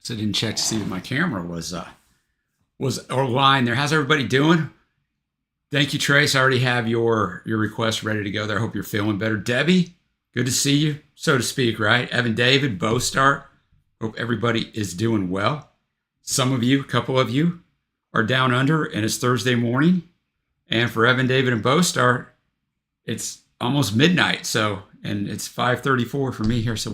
So I didn't check to see that my camera was online there. How's everybody doing? Thank you, Trace. I already have your request ready to go there. I hope you're feeling better. Debbie, good to see you, so to speak, right? Evan David, Bo Start. Hope everybody is doing well. Some of you, a couple of you, are down under, and it's Thursday morning. And for Evan David and Bo Start, it's almost midnight. So, and it's 5:34 for me here. So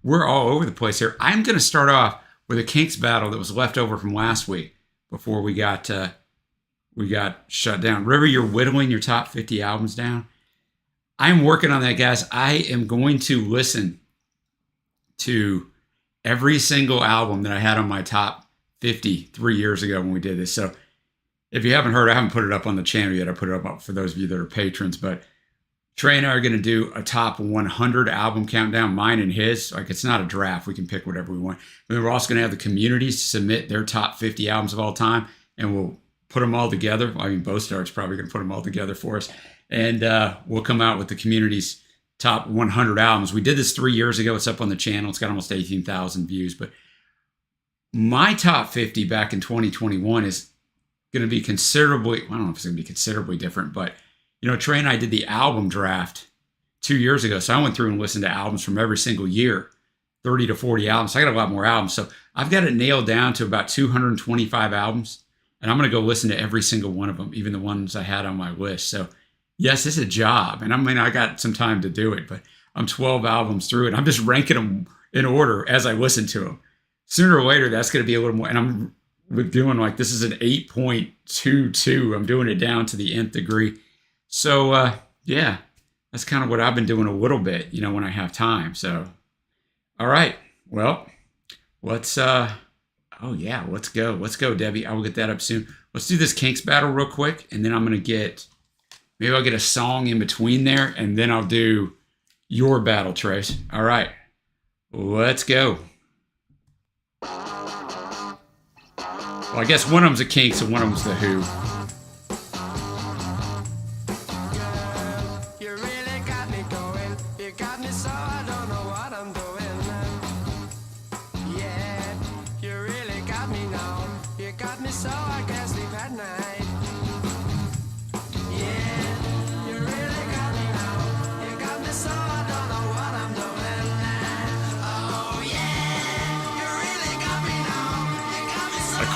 we're all over the place here. I'm going to start off with a Kinks battle that was left over from last week before we got shut down. River, you're whittling your top 50 albums down. I'm working on that, guys. I am going to listen to every single album that I had on my top 50 3 years ago when we did this. So if you haven't heard, I haven't put it up on the channel yet. I put it up for those of you that are patrons, but Trey and I are going to do a top 100 album countdown, mine and his. Like, it's not a draft. We can pick whatever we want. And then we're also going to have the communities submit their top 50 albums of all time, and we'll put them all together. I mean, Bo Start's probably going to put them all together for us. And we'll come out with the community's top 100 albums. We did this 3 years ago. It's up on the channel. It's got almost 18,000 views. But my top 50 back in 2021 is going to be considerably, I don't know if it's going to be considerably different, but you know, Trey and I did the album draft 2 years ago. So I went through and listened to albums from every single year, 30 to 40 albums. So I got a lot more albums. So I've got it nailed down to about 225 albums. And I'm going to go listen to every single one of them, even the ones I had on my list. So yes, it's a job. And I mean, I got some time to do it, but I'm 12 albums through it. I'm just ranking them in order as I listen to them. Sooner or later, that's going to be a little more. And I'm doing like, this is an 8.22. I'm doing it down to the nth degree. So, yeah, that's kind of what I've been doing a little bit, you know, when I have time. So, all right, well, let's, oh yeah, let's go. Let's go, Debbie. I will get that up soon. Let's do this Kinks battle real quick. And then I'm going to maybe I'll get a song in between there, and then I'll do your battle, Trace. All right, let's go. Well, I guess one of them's a Kinks and one of them's the Who.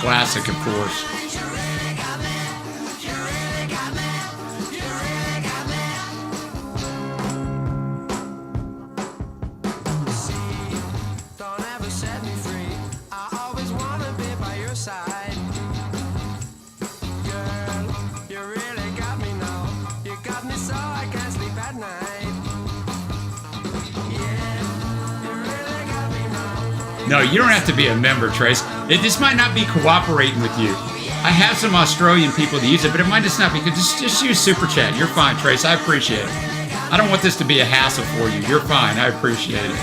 Classic, of course. No, you don't have to be a member, Trace. This might not be cooperating with you. I have some Australian people that use it, but it might just not be good. Just use Super Chat. You're fine, Trace. I appreciate it. I don't want this to be a hassle for you. You're fine. I appreciate it.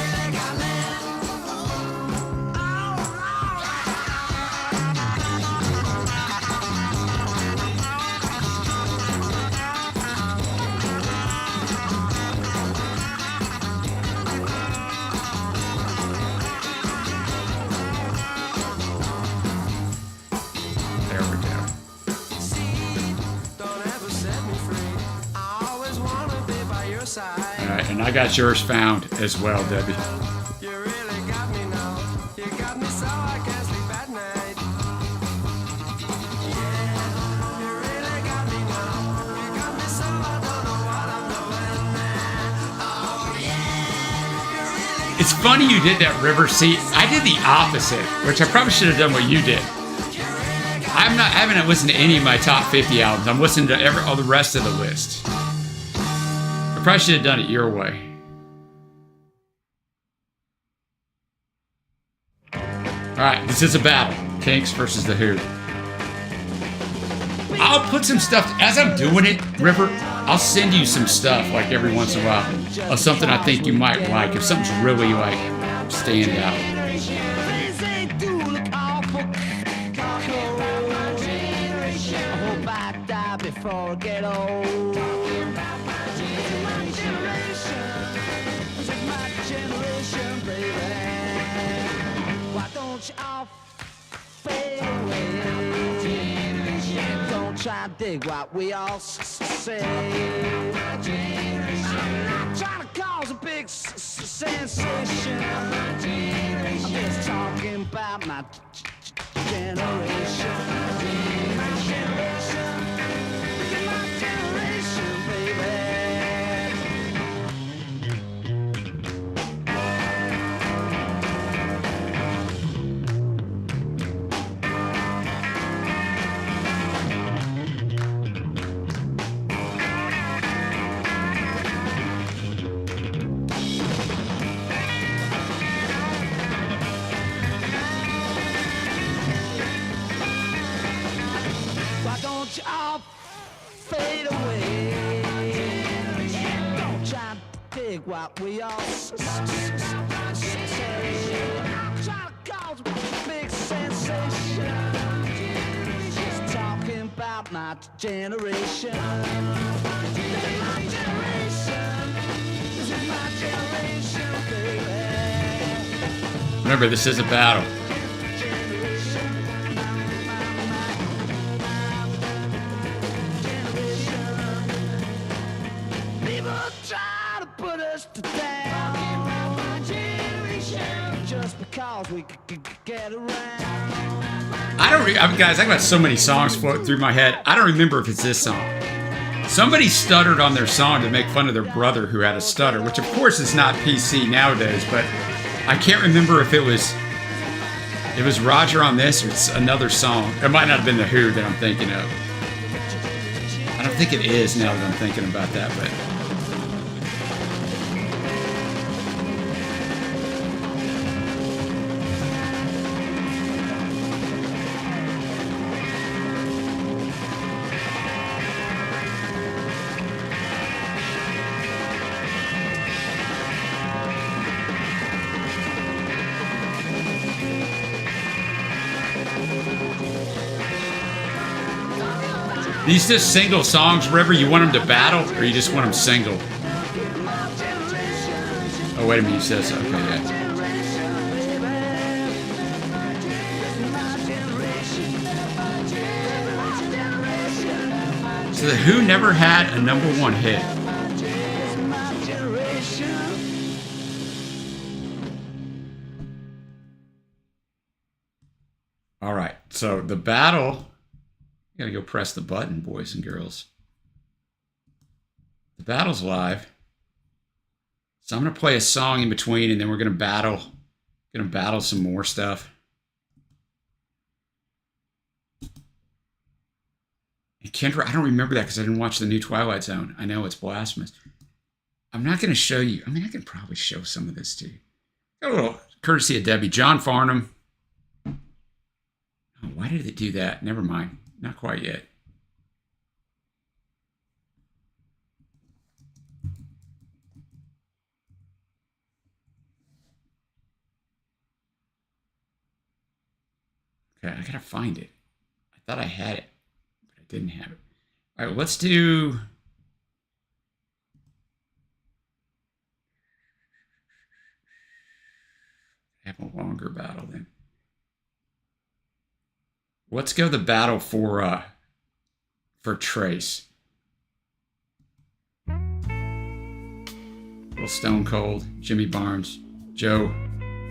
And I got yours found as well, Debbie. You really got me now. You got me so I can't sleep at night. Yeah, you really got me now. You got me so I don't know what I'm doing. Oh yeah, you really. It's funny you did that, River. See, I did the opposite, which I probably should have done what you did. I haven't listened to any of my top 50 albums. I'm listening to all the rest of the list. I probably should have done it your way. All right, this is a battle. Kinks versus the Who. I'll put some stuff, as I'm doing it, River, I'll send you some stuff, like every once in a while, of something I think you might like, if something's really, like, stand out. Before I get old. My generation, baby. Why don't you all try to dig what we all say. I'm not trying to cause a big sensation. I'm just talking about my generation. My generation. Look at my generation, baby. All fade away. Don't try to dig what we all say. I'm trying to cause a big sensation. Just talking about my generation. This is my generation. This is my generation, baby. Remember, this is a battle. Try to put us to down. My generation, just because we could get around. I don't, guys, I got so many songs floating through my head. I don't remember if it's this song. Somebody stuttered on their song to make fun of their brother who had a stutter, which of course is not PC nowadays, but I can't remember if it was Roger on this or it's another song. It might not have been The Who that I'm thinking of. I don't think it is now that I'm thinking about that, but these just single songs, River, you want them to battle or you just want them single? Oh, wait a minute, you said so. Okay, yeah. So The Who never had a #1 hit. All right, so the battle... Gotta go press the button, boys and girls. The battle's live. So I'm gonna play a song in between and then we're gonna battle. Gonna battle some more stuff. And Kendra, I don't remember that because I didn't watch the new Twilight Zone. I know it's blasphemous. I'm not gonna show you. I mean, I can probably show some of this to you. Got a little courtesy of Debbie. John Farnham. Oh, why did it do that? Never mind. Not quite yet. Okay, I gotta find it. I thought I had it, but I didn't have it. All right, let's do... have a longer battle then. Let's go the battle for Trace. Little Stone Cold, Jimmy Barnes, Joe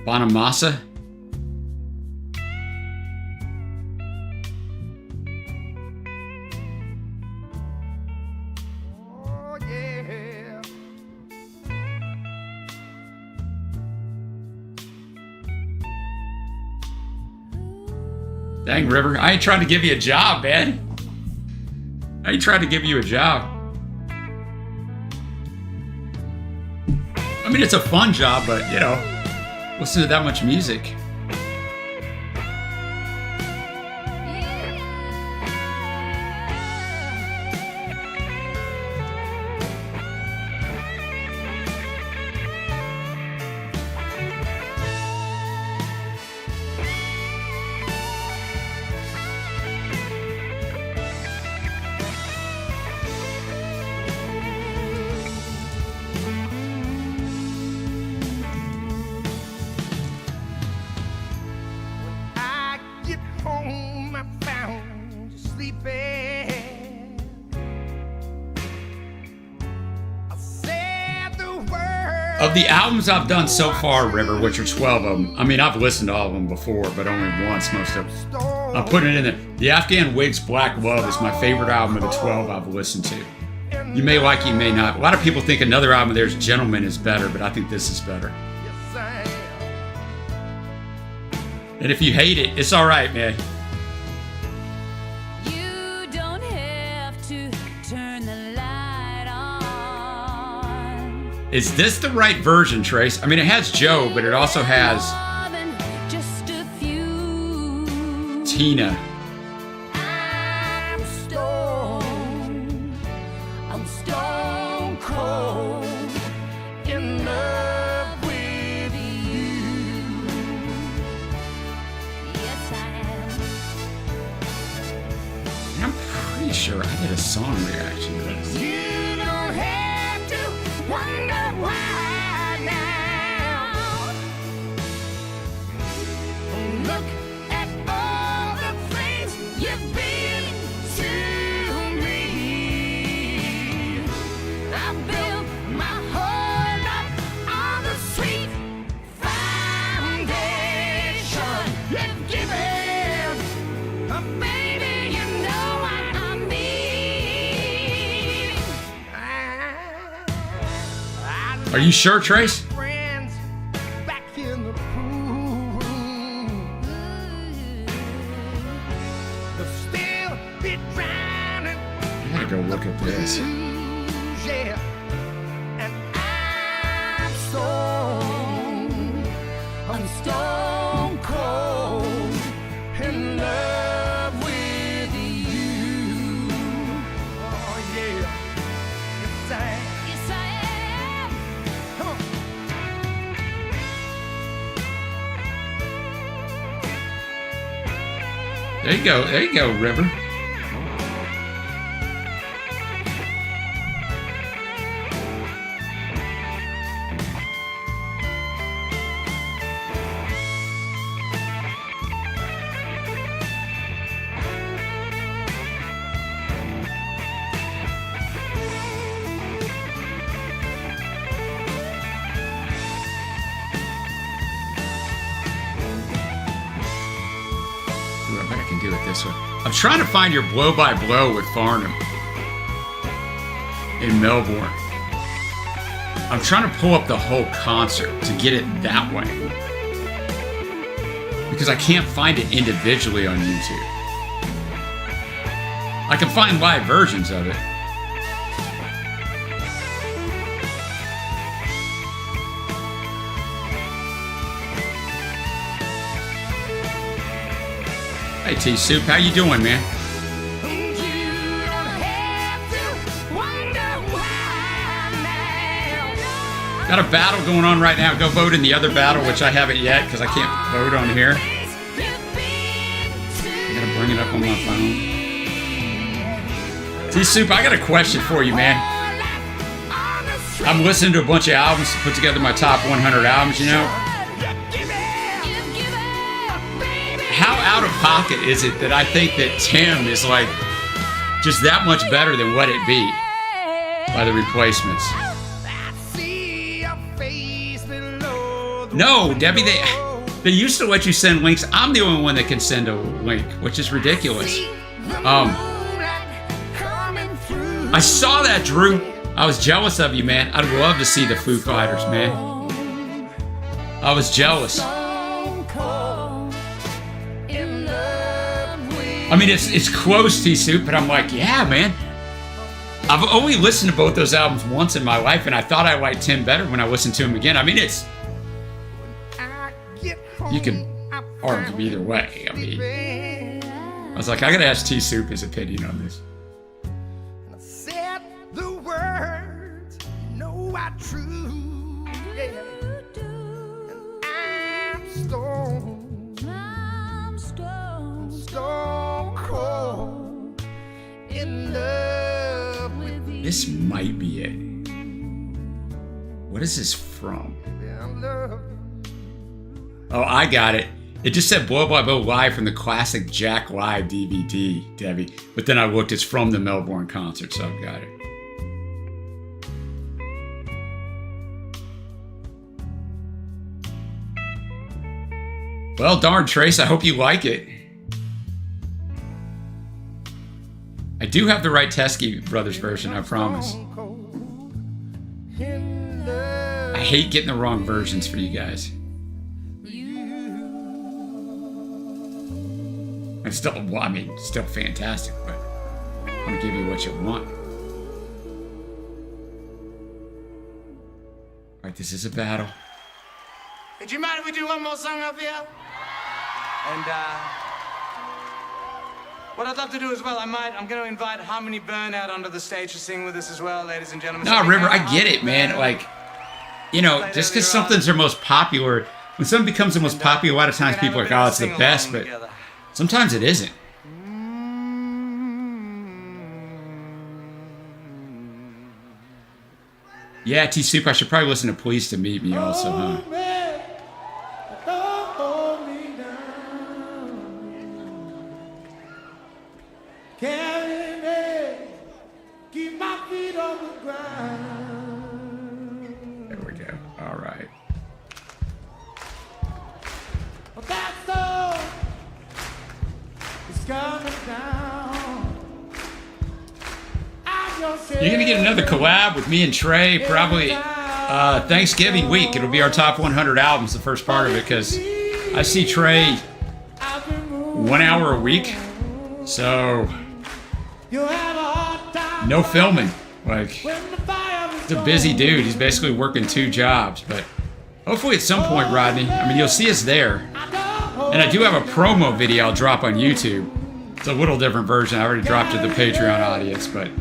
Bonamassa. Oh, yeah. Dang, River, I ain't trying to give you a job, man. I ain't trying to give you a job. I mean, it's a fun job, but, you know, listen to that much music. Home, I found you sleeping. Of the albums I've done so far, River, which are 12 of them, I mean, I've listened to all of them before, but only once, most of them. I'm putting it in there. The Afghan Wigs Black Love is my favorite album of the 12 I've listened to. You may like it, you may not. A lot of people think another album of theirs, Gentleman, is better, but I think this is better. And if you hate it, it's all right, man. You don't have to turn the light on. Is this the right version, Trace? I mean, it has Joe, but it also has More than just a few. Tina. I'm stone cold in love with you. Yes, I am. I'm pretty sure I did a song reaction to this. You don't have to wonder why now. Look at all the things you've been to me. I built my whole life on the sweet foundation you've given. Baby, you know what I mean. Are you sure, Trace? Friends back in the pool. But still be drowning. I gotta go look at this. Yeah. And I'm stone cold in love with you. Oh yeah. Yes, I am. Yes, I am. Come on. There you go, River. Ooh, I bet I can do it this way. I'm trying to find your Blow by Blow with Farnham in Melbourne. I'm trying to pull up the whole concert to get it that way. Because I can't find it individually on YouTube. I can find live versions of it. Hey T-Soup, how you doing, man? You don't have to wonder why now. Got a battle going on right now. Go vote in the other battle, which I haven't yet because I can't vote on here. I gotta bring it up on my phone. T-Soup, I got a question for you, man. I'm listening to a bunch of albums to put together my top 100 albums, you know? How out of pocket is it that I think that Tim is like just that much better than What It Be by the Replacements? No, Debbie, they used to let you send links. I'm the only one that can send a link, which is ridiculous. I saw that, Drew. I was jealous of you, man. I'd love to see the Foo Fighters, man. I was jealous. I mean, it's close, T-Soup, but I'm like, yeah, man. I've only listened to both those albums once in my life, and I thought I liked Tim better when I listened to him again. I mean, you can argue either way. I mean, I was like, I gotta ask T-Soup his opinion on this. Said the words, know I true. Yeah. I'm stone cold in love with you. This might be it. What is this from? Oh, I got it. It just said Blow by Blow Live from the classic Jack Live DVD, Debbie. But then I looked, it's from the Melbourne concert, so I've got it. Well, darn, Trace, I hope you like it. I do have the right Teskey Brothers version, I promise. I hate getting the wrong versions for you guys. And still, well, I mean, still fantastic, but I'm gonna give you what you want. All right, this is a battle. Hey, do you mind if we do one more song up here? And what I'd love to do as well, I'm going to invite Harmony Burnout onto the stage to sing with us as well, ladies and gentlemen. No, River, I get it, man. Like, you know, just because something's their most popular, when something becomes the most popular, a lot of times people are like, oh, it's the best, but sometimes it isn't. Yeah, T-Soup, I should probably listen to Please to Meet Me also, huh? There we go. All right. You're going to get another collab with me and Trey probably Thanksgiving week. It'll be our top 100 albums, the first part of it, because I see Trey 1 hour a week. So, no filming. Like, he's a busy dude. He's basically working 2 jobs. But hopefully at some point, Rodney, I mean, you'll see us there. And I do have a promo video I'll drop on YouTube. It's a little different version. I already dropped it to the Patreon audience, but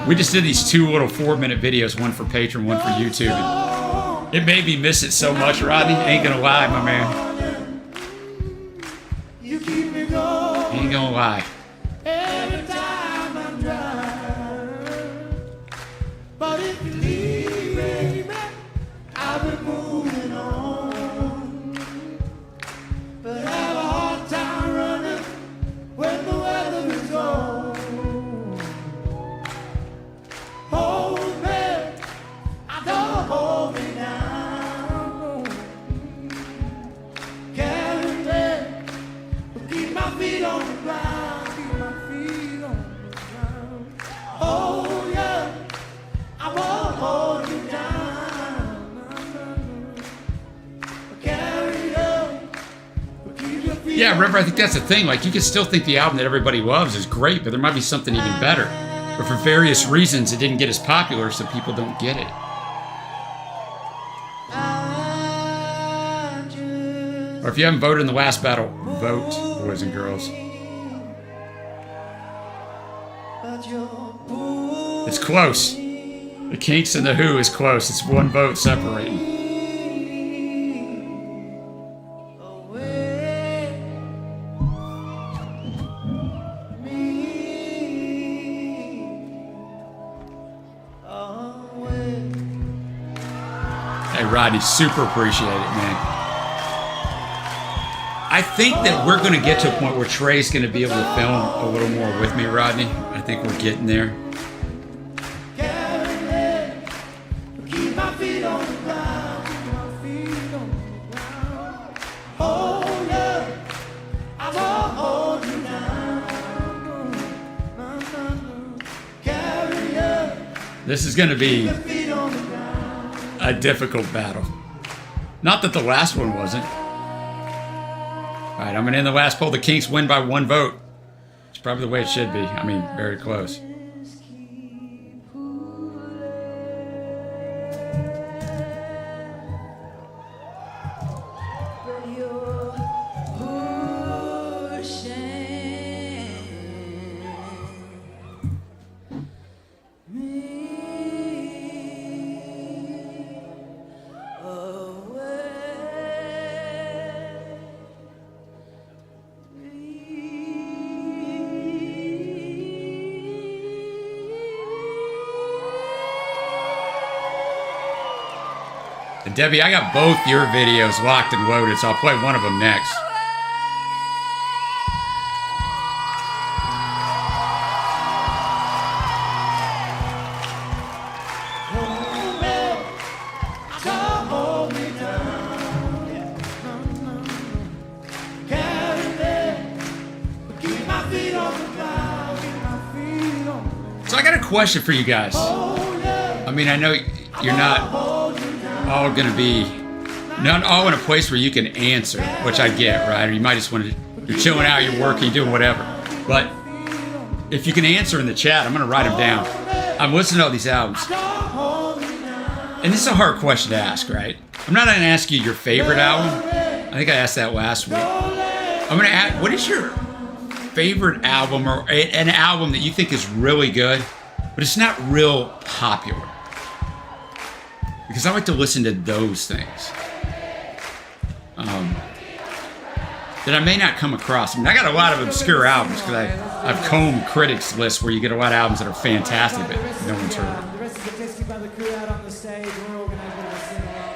we just did these 2 little 4-minute videos, one for Patreon, one for YouTube. And it made me miss it so much, Rodney. Ain't gonna lie, my man. Ain't gonna lie. But if you leave me, I'll be moving on. But I have a hard time running when the weather is gone. Hold me, I don't hold me down. Carry me, but keep my feet on the ground. Keep my feet on the ground. Oh yeah. I won't hold you down. Carry on. Keep your feet. Yeah, River, I think that's the thing. Like, you can still think the album that everybody loves is great, but there might be something even better. But for various reasons, it didn't get as popular, so people don't get it. Or if you haven't voted in the last battle, vote, boys and girls. It's close. The Kinks and the Who is close. It's 1 vote separating. Hey, Rodney, super appreciate it, man. I think that we're going to get to a point where Trey's going to be able to film a little more with me, Rodney. I think we're getting there. This is going to be a difficult battle. Not that the last one wasn't. All right, I'm going to end the last poll. The Kinks win by 1 vote. It's probably the way it should be. I mean, very close. And Debbie, I got both your videos locked and loaded, so I'll play one of them next. So I got a question for you guys. I mean, I know you're not all going to be, not all in a place where you can answer, which I get, right? Or you might just want to, you're chilling out, you're working, you're doing whatever. But if you can answer in the chat, I'm going to write them down. I'm listening to all these albums. And this is a hard question to ask, right? I'm not going to ask you your favorite album. I think I asked that last week. I'm going to ask, what is your favorite album or an album that you think is really good, but it's not real popular? Because I like to listen to those things that I may not come across. I mean, I got a lot of obscure albums because I've combed critics lists where you get a lot of albums that are fantastic, but no one's heard of. The rest of the Disky Brother crew out on the stage. We're organized with a sing-along.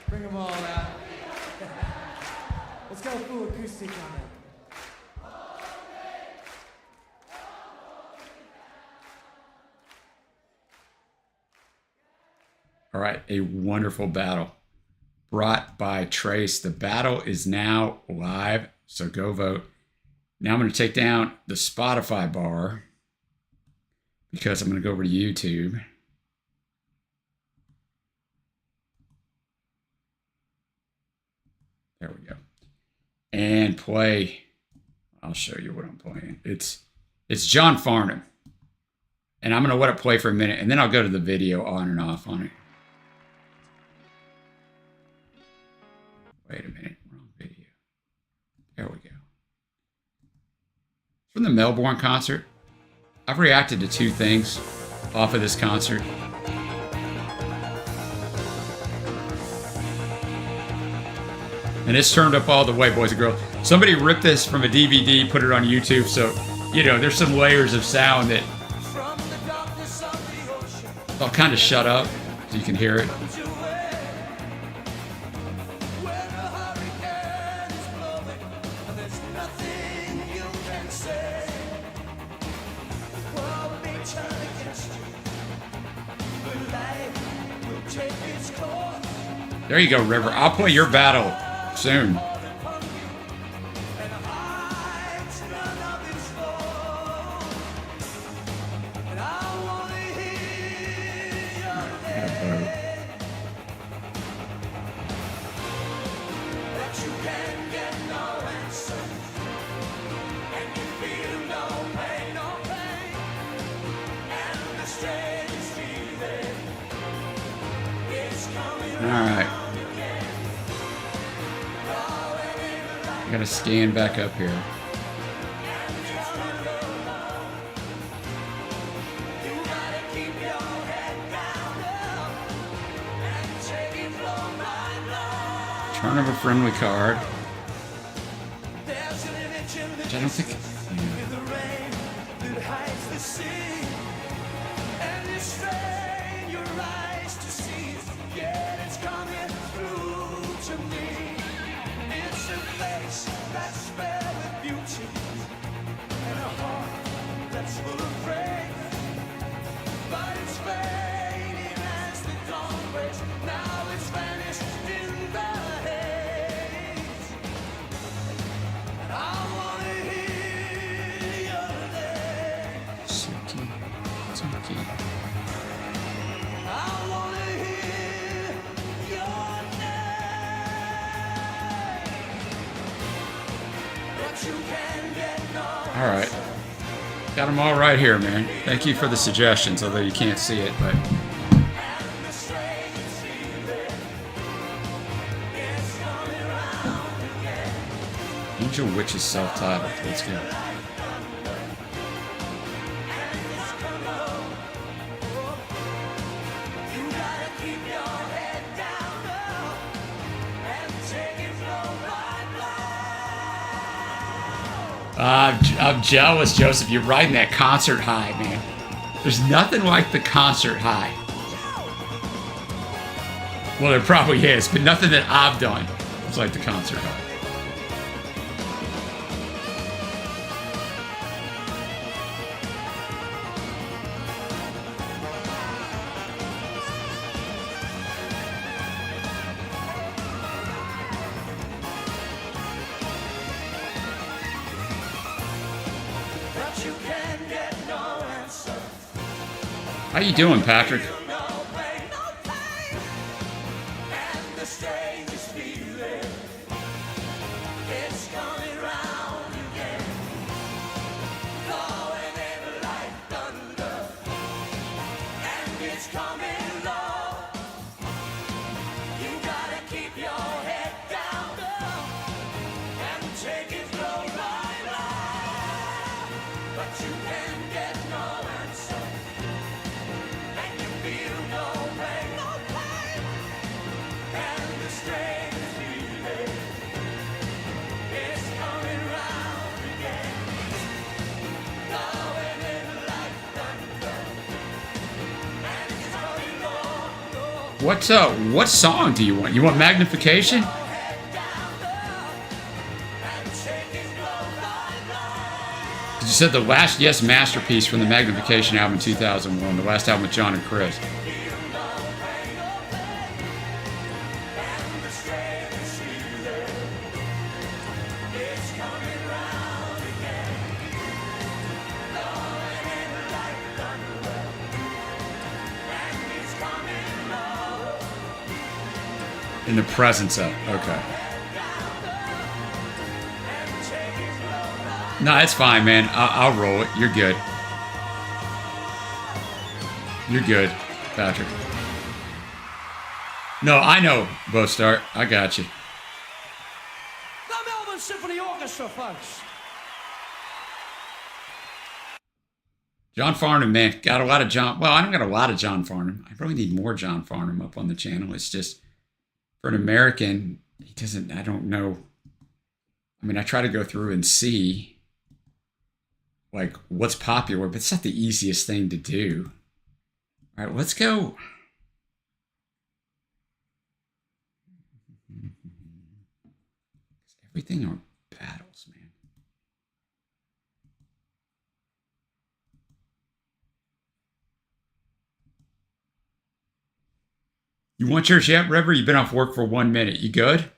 Bring them all out. Let's go full acoustic on it. All right, a wonderful battle brought by Trace. The battle is now live, so go vote. Now I'm going to take down the Spotify bar because I'm going to go over to YouTube. There we go. And play. I'll show you what I'm playing. It's John Farnham. And I'm going to let it play for a minute, and then I'll go to the video on and off on it. Wait a minute, wrong video. There we go. From the Melbourne concert. I've reacted to 2 things off of this concert. And it's turned up all the way, boys and girls. Somebody ripped this from a DVD, put it on YouTube, so, you know, there's some layers of sound that I'll kind of shut up so you can hear it. There you go, River. I'll play your battle soon. Gotta scan back up here. Turn of a friendly card. Which I don't think. All right. Got them all right here, man. Thank you for the suggestions, although you can't see it, but. Angel Witch is self-titled. Let's go. I'm jealous, Joseph. You're riding that concert high, man. There's nothing like the concert high. Well, there probably is, but nothing that I've done is like the concert high. How you doing, Patrick? What song do you want? You want Magnification? You said the last Yes masterpiece from the Magnification album in 2001, the last album with John and Chris. In the presence of, okay. No, it's fine, man. I'll roll it. You're good. You're good, Patrick. No, I know, Bostart. I got you. The Melbourne Symphony Orchestra, folks. John Farnham, man. Got a lot of John. Well, I don't got a lot of John Farnham. I probably need more John Farnham up on the channel. It's just, for an American, he doesn't, I don't know. I mean, I try to go through and see, like, what's popular, but it's not the easiest thing to do. All right, let's go. Everything are battles, man. You want yours yet, River? You've been off work for 1 minute. You good?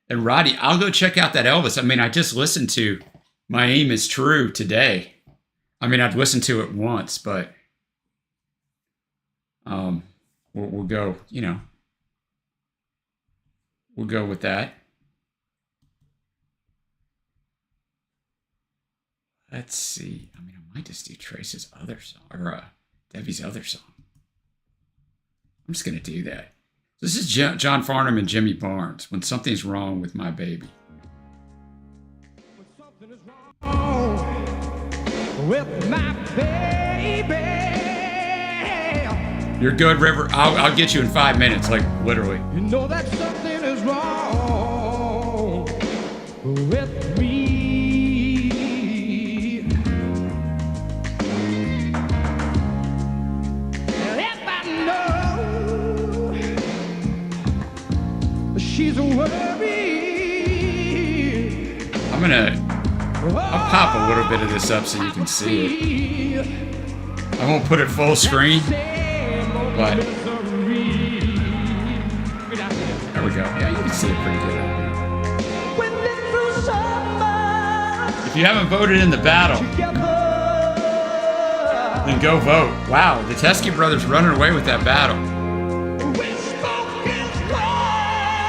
And Roddy, I'll go check out that Elvis. I mean, I just listened to My Aim Is True today. I mean, I've listened to it once, but we'll go, you know, we'll go with that. Let's see. I mean, I might just do Trace's other song, or Debbie's other song. I'm just going to do that. This is John Farnham and Jimmy Barnes, When Something's Wrong with My Baby. When something is wrong with my baby. You're good, River. I'll get you in 5 minutes, like literally. You know that something is wrong with me. And if I know she's worried, I'll pop a little bit of this up so you can see it. I won't put it full screen, but there we go. Yeah, you can see it pretty good. If you haven't voted in the battle, then go vote. Wow, the Teskey brothers running away with that battle.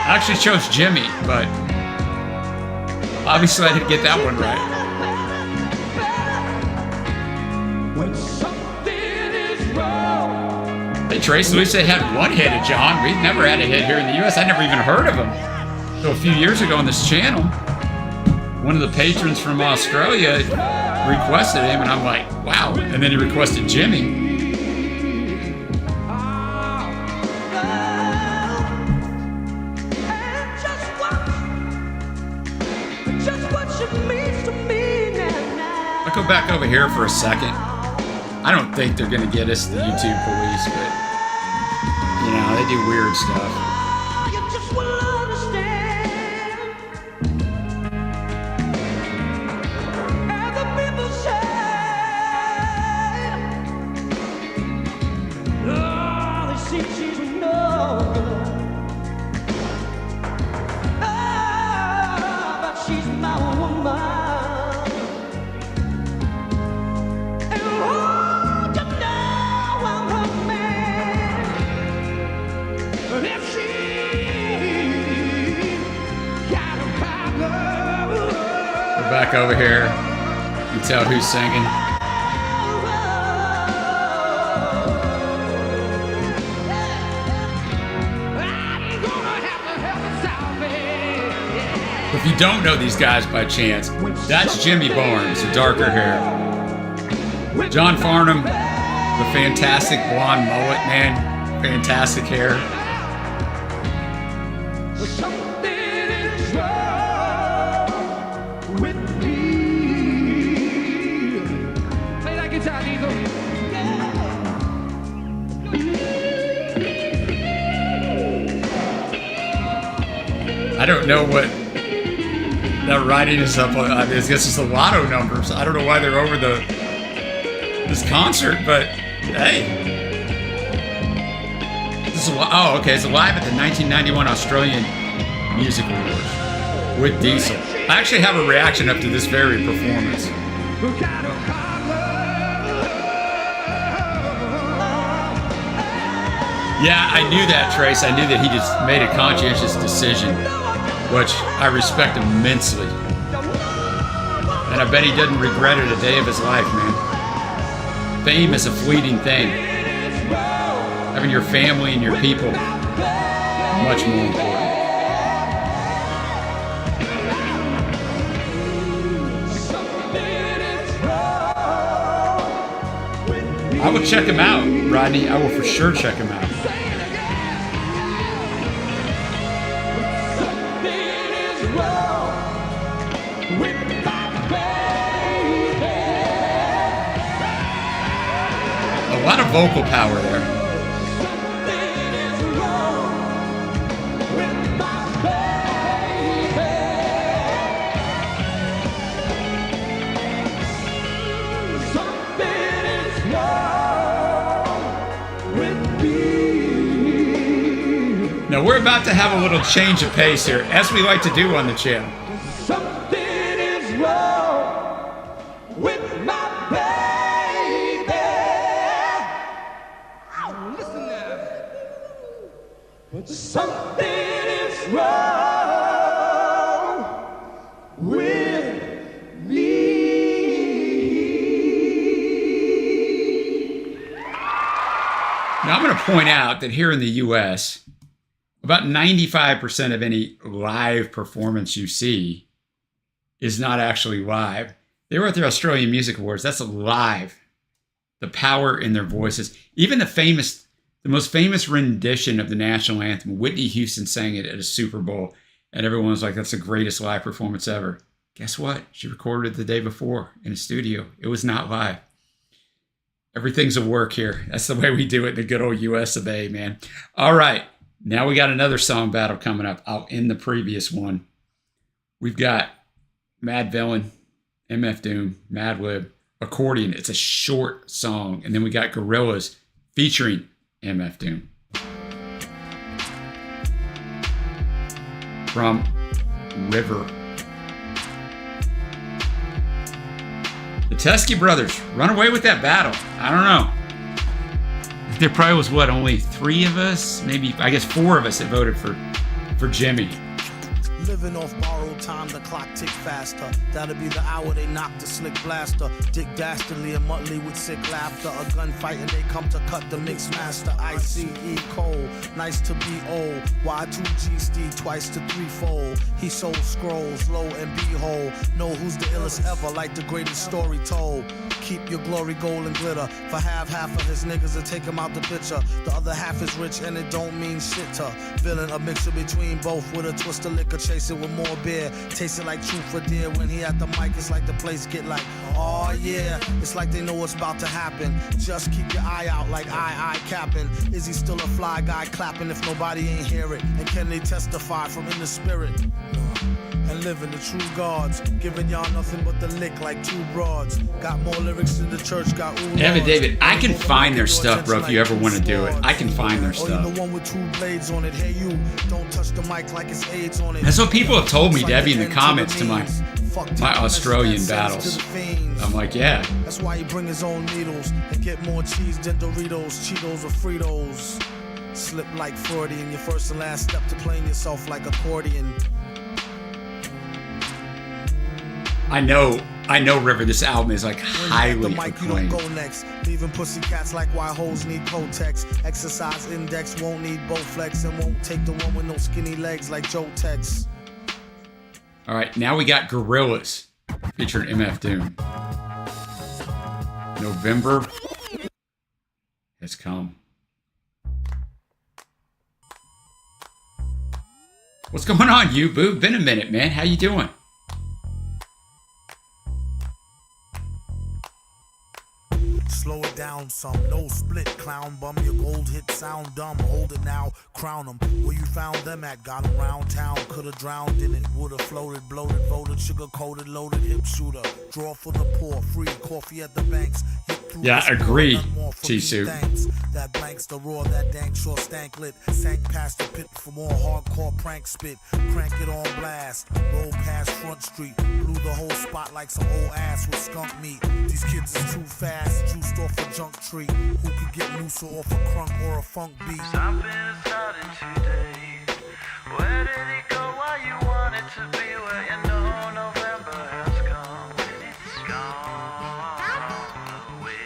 I actually chose Jimmy, but obviously I didn't get that one right. Hey, Trace, at least they had one hit of John. We've never had a hit here in the U.S. I never even heard of him. So a few years ago on this channel, one of the patrons from Australia requested him, and I'm like, wow. And then he requested Jimmy. I'll go back over here for a second. I don't think they're going to get us, the YouTube police, but, you know, they do weird stuff. you just will understand. And the people say, oh, they see she's no good. Oh, We're back over here. You can tell who's singing. If you don't know these guys by chance, that's Jimmy Barnes, the darker hair. John Farnham, the fantastic blonde mullet, man. Fantastic hair. I don't know what that writing is up on. I guess it's the lotto numbers. I don't know why they're over this concert, but hey. This is oh, okay. It's live at the 1991 Australian Music Awards with Diesel. I actually have a reaction up to this very performance. Yeah, I knew that, Trace. I knew that he just made a conscientious decision, which I respect immensely. And I bet he doesn't regret it a day of his life, man. Fame is a fleeting thing. Having your family and your people, much more important. I will check him out, Rodney. I will for sure check him out. A lot of vocal power there. Now we're about to have a little change of pace here, as we like to do on the channel. Something is wrong with my baby. Oh, listen now. Something is wrong with me. Now I'm going to point out that here in the U.S., about 95% of any live performance you see is not actually live. They were at the Australian Music Awards. That's live. The power in their voices. Even the most famous rendition of the national anthem, Whitney Houston sang it at a Super Bowl, and everyone was like, that's the greatest live performance ever. Guess what? She recorded it the day before in a studio. It was not live. Everything's a work here. That's the way we do it in the good old US of A, man. All right. Now we got another song battle coming up. I'll end the previous one. We've got Mad Villain, MF Doom, Mad Lib, Accordion. It's a short song. And then we got Gorillaz featuring MF Doom. From River. The Teskey Brothers run away with that battle. I don't know. There probably was, what, only 3 of us? Maybe, I guess 4 of us that voted for Jimmy. Living off borrowed time, the clock tick faster. That'll be the hour they knock the slick blaster. Dick Dastardly and Muttley with sick laughter. A gunfight and they come to cut the mix master. ICE Cole, nice to be old. Y2G Steve twice to threefold. He sold scrolls, low and behold. Know who's the illest ever, like the greatest story told. Keep your glory gold and glitter. For half of his niggas to take him out the picture. The other half is rich and it don't mean shit to. Villain, a mixture between both with a twist of liquor. Chasing with more beer, tasting like truth for dear. When he at the mic, it's like the place get like, oh yeah. It's like they know what's about to happen. Just keep your eye out like I capping. Is he still a fly guy clapping if nobody ain't hear it? And can they testify from in the spirit? And living the true gods, giving y'all nothing but the lick like 2 broads. Got more lyrics than the church got. Evan David, I can find their stuff, bro. If you ever want to do it, I can find their stuff. The one with 2 blades on it. Hey, you don't touch the mic like it's AIDS on it. That's what people have told me, Debbie, in the comments to my Australian battles. I'm like, yeah. That's why he bring his own needles and get more cheese than Doritos, Cheetos, or Fritos. Slip like Freudian, your first and last step to playing yourself like accordion. I know, River, this album is like highly the mic, you don't acclaimed. go next. Leaving pussycats like why hoes need Kotex. Exercise index won't need Bowflex and won't take the one with no skinny legs like Joe Tex. All right, now we got Gorillaz featuring MF Doom. November has come. What's going on, you boo? Been a minute, man. How you doing? Slow it down some, no split, clown bum. Your gold hit sound dumb, hold it now, crown them. Where you found them at, got them round town. Could've drowned in it, would've floated, bloated, voted, sugar coated, loaded, hip shooter. Draw for the poor, free coffee at the banks. Yeah, agree, T-Soup. That blanks the roar, that dank short stank lit. Sank past the pit for more hardcore prank spit. Crank it on blast, roll past Front Street. Blew the whole spot like some old ass with skunk meat. These kids is too fast, juiced off a junk tree. Who could get looser off a crunk or a funk beat? Something is starting today. Where did it go? Why you want it to be? Where you know November has come. It's gone away.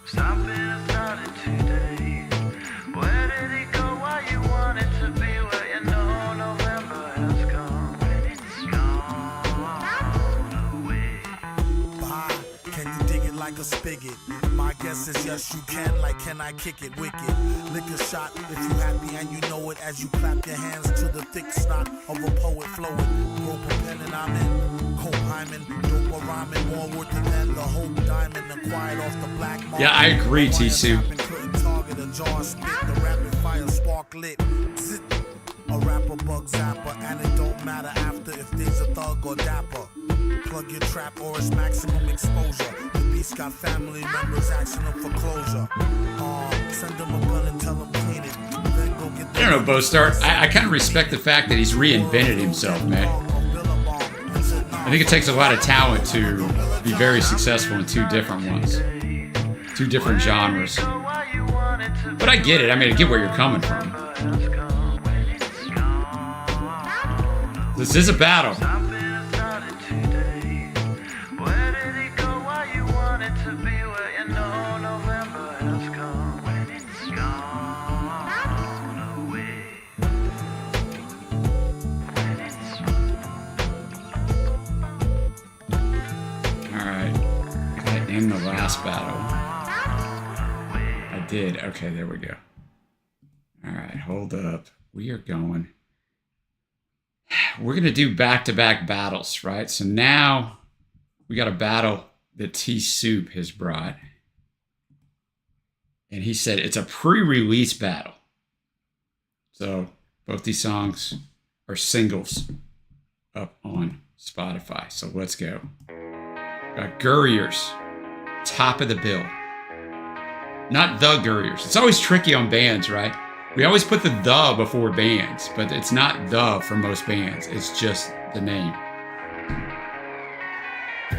Something is starting today. Where did it go? Why you want it to be? Where you know November has come. It's gone away. Bah, can you dig it like a spigot? My guess is yes you can, like can I kick it wicked? Lick a shot if you happy and you know it as you clap your hands to the thick snot of a poet flowing. Rope a pen and I'm in. Cope Hyman, dope a rhyming, more worth than the hope diamond acquired off the black market. Yeah, I agree, T-Soup. Couldn't target a jar spit, the rapid fire spark lit. Zit. A rapper bug zapper, and it don't matter after if there's a thug or dapper. Plug your trap or it's maximum exposure. The beast got family members asking them for closure. Send them a gun and tell them clean it. Then go get the I don't know, Bostart. I kind of respect the fact that he's reinvented himself, man. I think it takes a lot of talent to be very successful in two different ones, two different genres. But I get it. I mean, I get where you're coming from. This is a battle. Where did it go? Why you want it to be? Where you know November has come. When it's gone away. Alright. Gotta end the last battle. I did. Okay, there we go. Alright, hold up. We are going. We're going to do back-to-back battles, right? So now we got a battle that T-Soup has brought. And he said it's a pre-release battle. So both these songs are singles up on Spotify. So let's go. Got Gurriers, top of the bill. Not the Gurriers. It's always tricky on bands, right? We always put the before bands, but it's not the for most bands. It's just the name.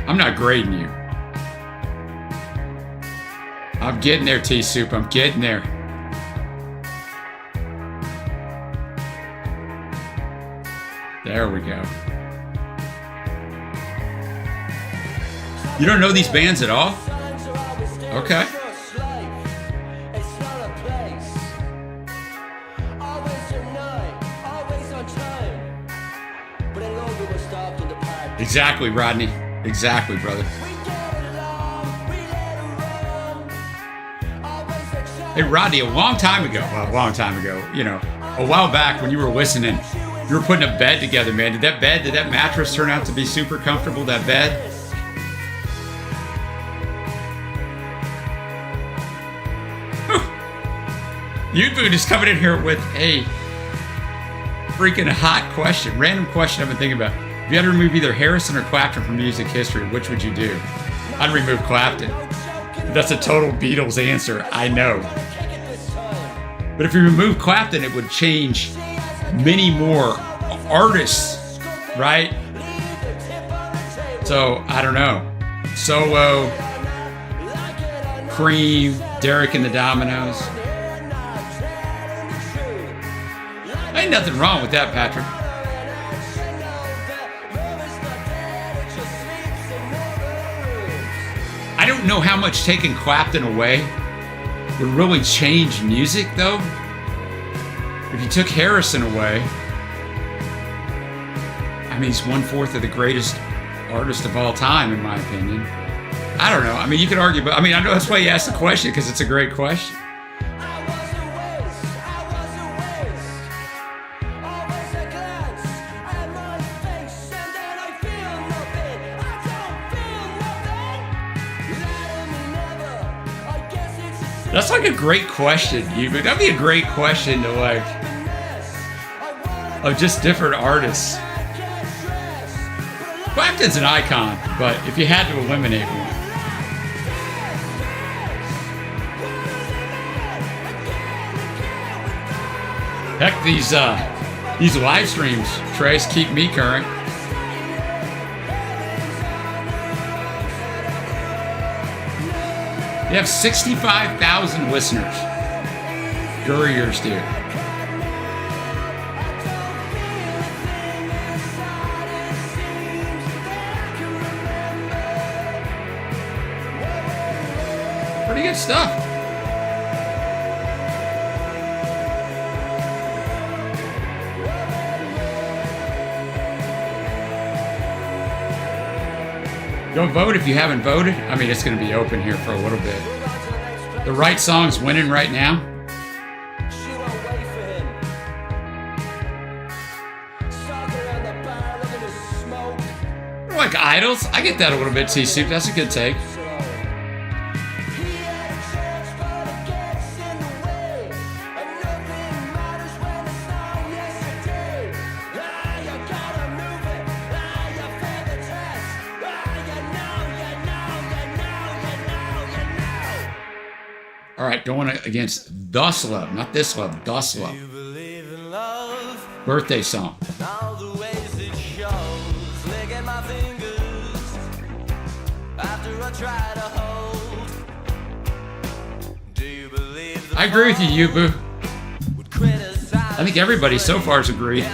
I'm not grading you. I'm getting there, T-Soup. I'm getting there. There we go. You don't know these bands at all? Okay. Exactly, Rodney. Exactly, brother. Hey, Rodney, a long time ago, you know, a while back when you were listening, you were putting a bed together, man. Did that mattress turn out to be super comfortable, that bed? YouTube is coming in here with a freaking hot question, random question I've been thinking about. If you had to remove either Harrison or Clapton from music history, which would you do? I'd remove Clapton. That's a total Beatles answer, I know. But if you remove Clapton, it would change many more artists, right? So, I don't know. Solo, Cream, Derek and the Dominoes. Ain't nothing wrong with that, Patrick. I don't know how much taking Clapton away would really change music, though. If you took Harrison away, I mean, he's 1/4 of the greatest artist of all time, in my opinion. I don't know. I mean, you could argue, but I mean, I know that's why you asked the question, because it's a great question. That's like a great question, even. That'd be a great question to like, of just different artists. Clapton's an icon, but if you had to eliminate one. Heck, these live streams, Trace, keep me current. You have 65,000 listeners. Gurriers, dude. Pretty good stuff. Go vote if you haven't voted. I mean, it's going to be open here for a little bit. The right song's winning right now. Like Idols? I get that a little bit, T-Soup. That's a good take. All right, going against Thus Love, not This Love, Thus Love. Birthday song. I agree with you, Yubu. I think everybody so far has agreed.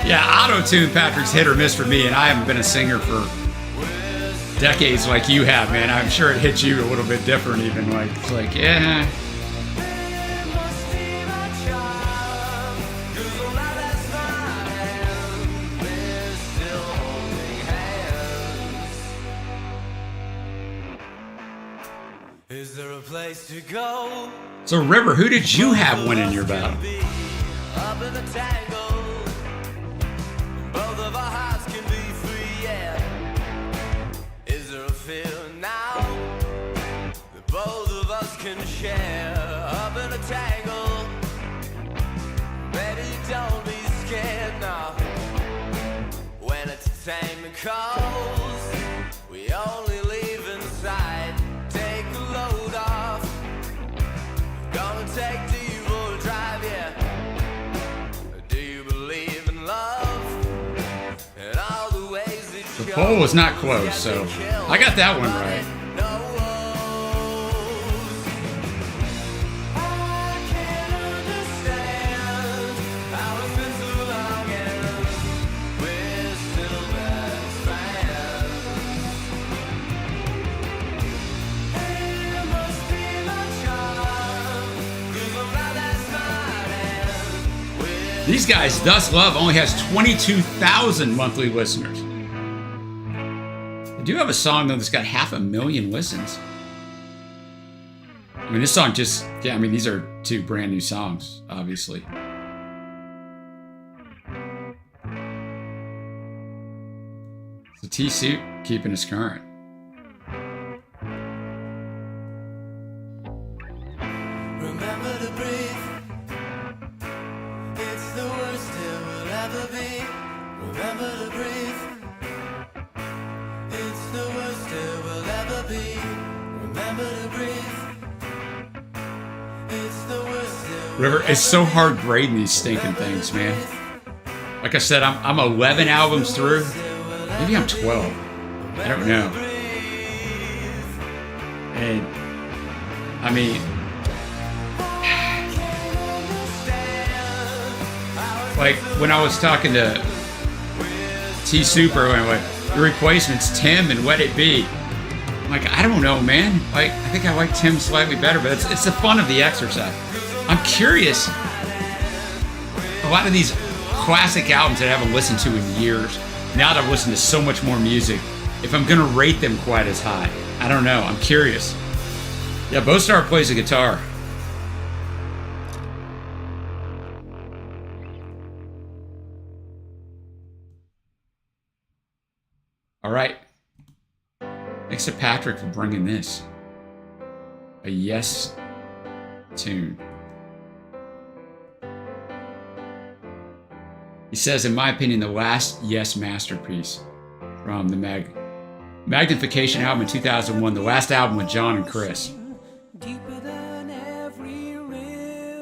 Yeah, auto-tune, Patrick's hit or miss for me, and I haven't been a singer for decades like you have, man. I'm sure it hits you a little bit different even. Like, it's like, yeah. Is there a place to go? So, River, who did you have winning your battle? Up in the tangle. Both of our hearts can be free, yeah. Is there a feeling now that both of us can share? Up in a tangle. Baby, don't be scared now. When entertainment calls, we only leave inside. Take the load off. Gonna take the evil drive, yeah. Do you believe in love? And all the ways it The poll was not close, so I got that one right. These guys, Thus Love, only has 22,000 monthly listeners. They do have a song, though, that's got 500,000 listens. I mean, this song just, yeah, I mean, these are two brand new songs, obviously. So T-Suit keeping us current. Remember to breathe. It's the worst it will ever be. Remember to breathe. It's the worst it will ever be. Remember to breathe. River, it's so hard grading these stinking things, man. Like I said, I'm 11 albums through. Maybe I'm 12. I don't know. And I mean, like when I was talking to T Super, anyway, the replacements Tim and Let It Be. I'm like, I don't know, man. Like, I think I like Tim slightly better, but it's the fun of the exercise. I'm curious. A lot of these classic albums that I haven't listened to in years, now that I've listened to so much more music, if I'm gonna rate them quite as high. I don't know. I'm curious. Yeah, Bostar plays the guitar. All right. Thanks to Patrick for bringing this. A Yes tune. He says, in my opinion, the last Yes masterpiece from the Magnification album in 2001, the last album with John and Chris.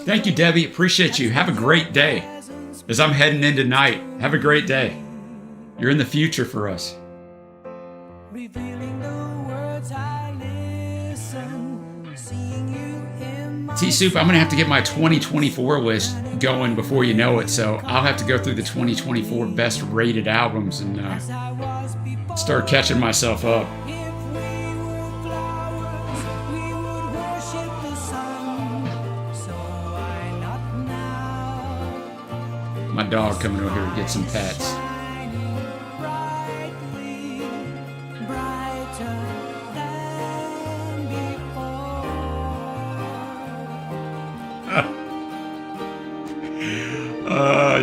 Thank you, Debbie. Appreciate you. Have a great day. As I'm heading in tonight, have a great day. You're in the future for us. T-Soup, I'm going to have to get my 2024 list going before you know it, so I'll have to go through the 2024 best rated albums and start catching myself up. My dog coming over here to get some pets.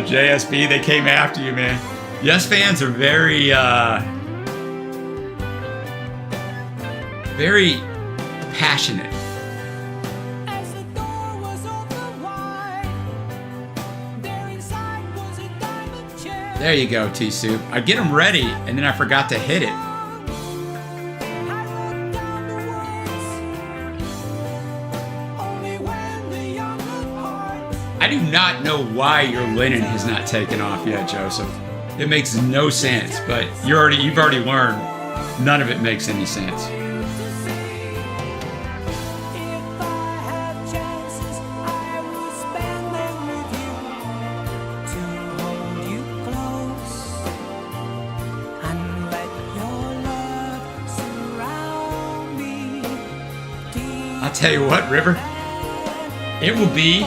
JSB, they came after you, man. Yes fans are very, very passionate. There you go, T-Soup. I get them ready, and then I forgot to hit it. I do not know why your linen has not taken off yet, Joseph. It makes no sense, but you've already learned none of it makes any sense. I'll tell you what, River, it will be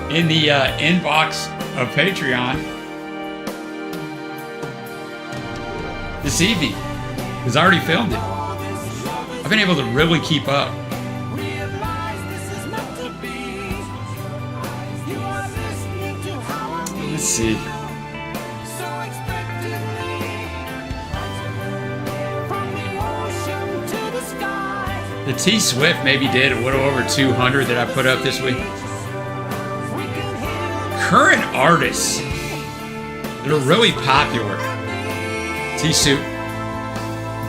in the inbox of Patreon this evening, because I already filmed it. I've been able to really keep up. Let's see. The T Swift maybe did a little over 200 that I put up this week. Current artists that are really popular, T-Soup,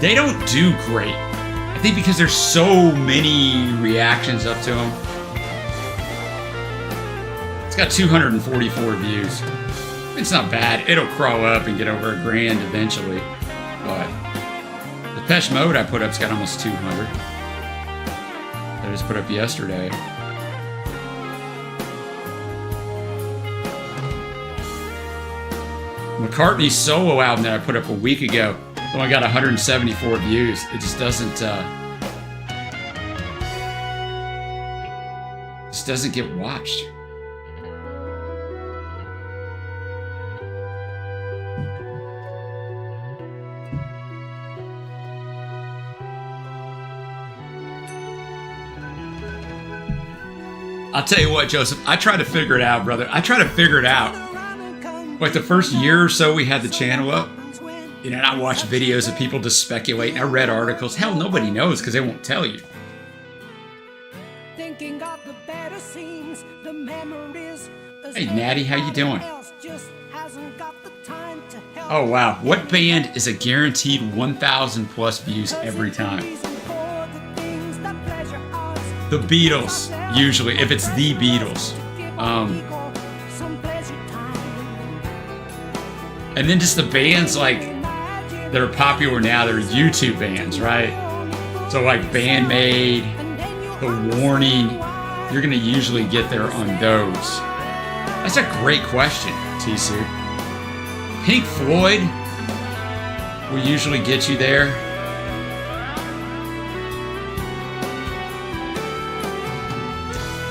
they don't do great. I think because there's so many reactions up to them. It's got 244 views. It's not bad. It'll crawl up and get over 1,000,000 eventually. But the Depeche Mode I put up's got almost 200. That I just put up yesterday. McCartney's solo album that I put up a week ago only got 174 views. It just doesn't get watched. I'll tell you what, Joseph, I try to figure it out, brother. I try to figure it out. Like the first year or so we had the channel up, and I watched videos of people just speculating. I read articles. Hell, nobody knows because they won't tell you. Hey, Natty, how you doing? Oh, wow. What band is a guaranteed 1,000 plus views every time? The Beatles. Usually, if it's the Beatles. And then just the bands like that are popular now, they're YouTube bands, right? So like Bandmade, The Warning, you're gonna usually get there on those. That's a great question, Tisu. Pink Floyd will usually get you there.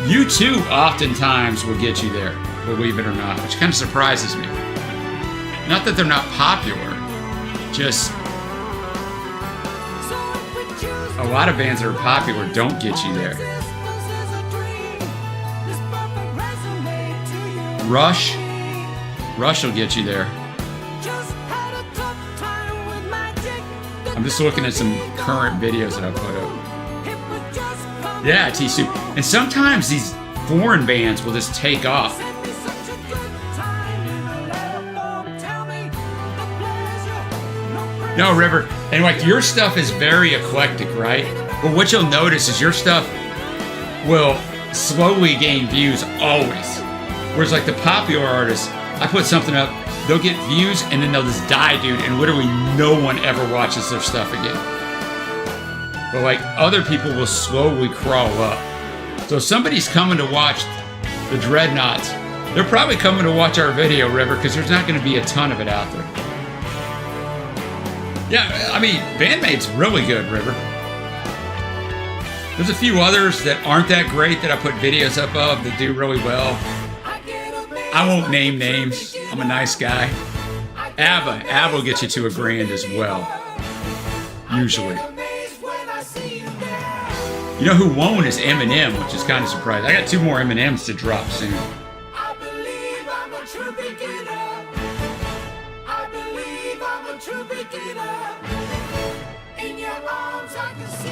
U2 oftentimes will get you there, believe it or not, which kind of surprises me. Not that they're not popular, just a lot of bands that are popular don't get you there. Rush will get you there. I'm just looking at some current videos that I put up. Yeah, Tisu. And sometimes these foreign bands will just take off. No, River. And like your stuff is very eclectic, right? But what you'll notice is your stuff will slowly gain views always. Whereas like the popular artists, I put something up, they'll get views and then they'll just die, dude, and literally no one ever watches their stuff again. But like other people will slowly crawl up. So if somebody's coming to watch the Dreadnoughts, they're probably coming to watch our video, River, because there's not going to be a ton of it out there. Yeah, I mean, Bandmade's really good, River. There's a few others that aren't that great that I put videos up of that do really well. I won't name names. I'm a nice guy. ABBA will get you to $1,000 as well. Usually. You know who won't is Eminem, which is kind of surprising. I got 2 more Eminems to drop soon.